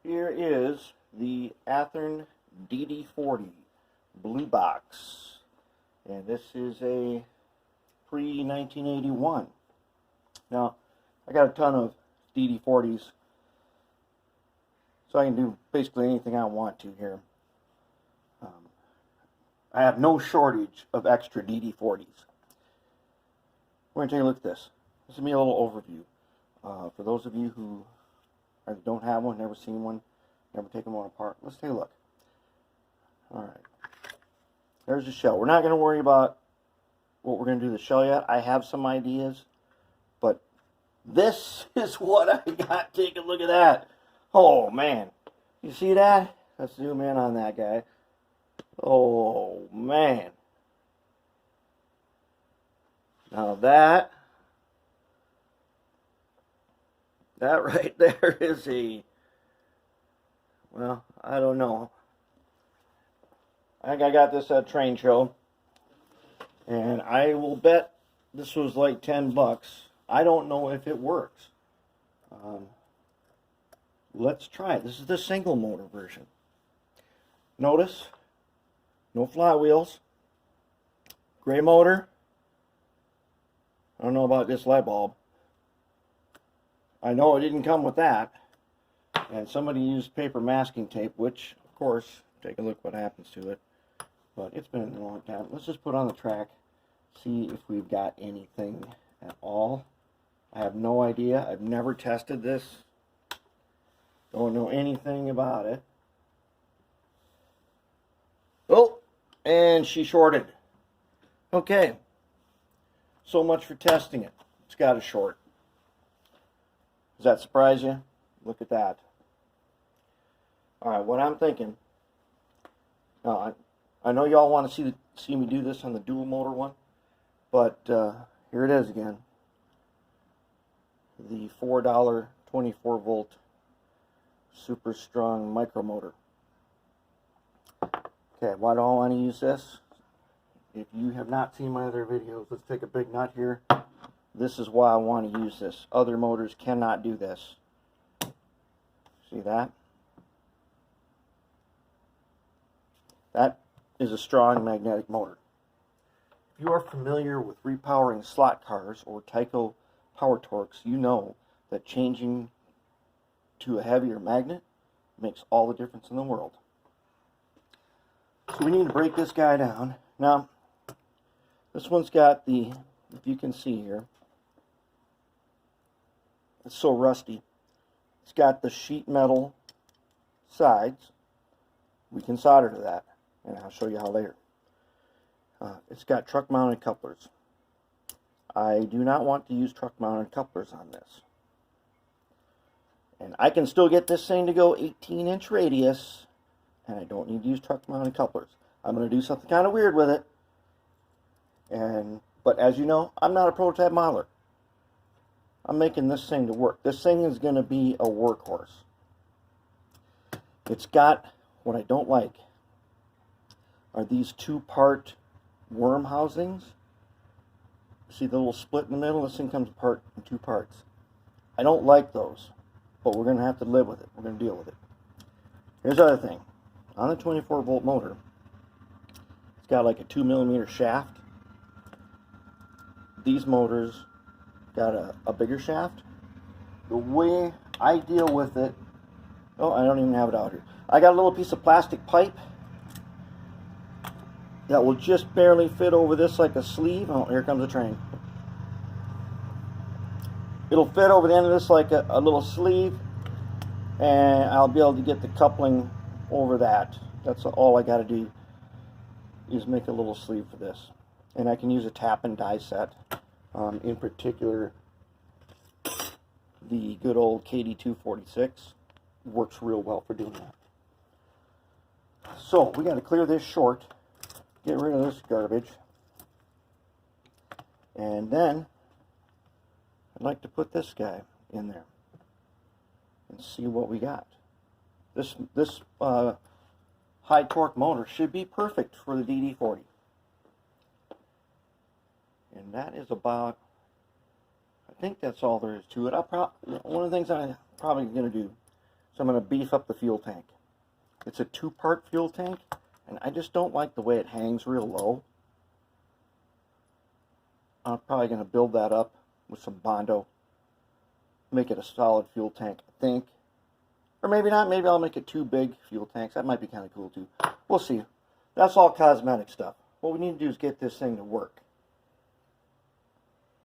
Here is the Athearn DD40 blue box, and this is a pre-1981. Now, I got a ton of DD40s, so I can do basically anything I want to here. I have no shortage of extra DD40s. We're going to take a look at this. This is going to be a little overview. For those of you who don't have one, never seen one, never taken one apart, let's take a look. Alright. There's the shell. We're not going to worry about what we're going to do to the shell yet. I have some ideas, but this is what I got. Take a look at that. Oh, man. You see that? Let's zoom in on that guy. Oh, man. Now that right there is a, well, I don't know. I think I got this at a train show, and I will bet this was like 10 bucks. I don't know if it works. Let's try it. This is the single motor version. Notice, no flywheels, gray motor. I don't know about this light bulb. I know it didn't come with that. And somebody used paper masking tape, which, of course, take a look what happens to it. But it's been a long time. Let's just put on the track, see if we've got anything at all. I have no idea. I've never tested this. Don't know anything about it. Oh, and she shorted. Okay. So much for testing it. It's got a short. Does that surprise you? Look at that. Alright, what I'm thinking. Now, I know y'all want to see me do this on the dual motor one, but here it is again. The $4 24 volt super strong micro motor. Okay, why do I want to use this? If you have not seen my other videos, let's take a big nut here. This is why I want to use this. Other motors cannot do this. See that? That is a strong magnetic motor. If you are familiar with repowering slot cars or Tyco power torques, you know that changing to a heavier magnet makes all the difference in the world. So we need to break this guy down. Now, this one's got the, if you can see here, it's so rusty. It's got the sheet metal sides. We can solder to that, and I'll show you how later. It's got truck mounted couplers. I do not want to use truck mounted couplers on this. And I can still get this thing to go 18-inch radius, and I don't need to use truck mounted couplers. I'm going to do something kind of weird with it. But as you know, I'm not a prototype modeler. I'm making this thing to work. This thing is going to be a workhorse. It's got, what I don't like are these two-part worm housings. See the little split in the middle? This thing comes apart in two parts. I don't like those, but we're going to have to live with it. We're going to deal with it. Here's the other thing. On the 24 volt motor, it's got like a 2mm shaft. These motors got a bigger shaft. The way I deal with it, oh, I don't even have it out here. I got a little piece of plastic pipe that will just barely fit over this like a sleeve. Oh, here comes a train. It'll fit over the end of this like a little sleeve, and I'll be able to get the coupling over that. That's all I got to do is make a little sleeve for this. And I can use a tap and die set. In particular, the good old KD246 works real well for doing that. So we got to clear this short, get rid of this garbage, and then I'd like to put this guy in there and see what we got. This high torque motor should be perfect for the DD40. And that is about, I think that's all there is to it. One of the things I'm probably going to do So I'm going to beef up the fuel tank. It's a 2-part fuel tank, and I just don't like the way it hangs real low. I'm probably going to build that up with some Bondo. Make it a solid fuel tank, I think. Or maybe not. Maybe I'll make it 2 big fuel tanks. That might be kind of cool too. We'll see. That's all cosmetic stuff. What we need to do is get this thing to work.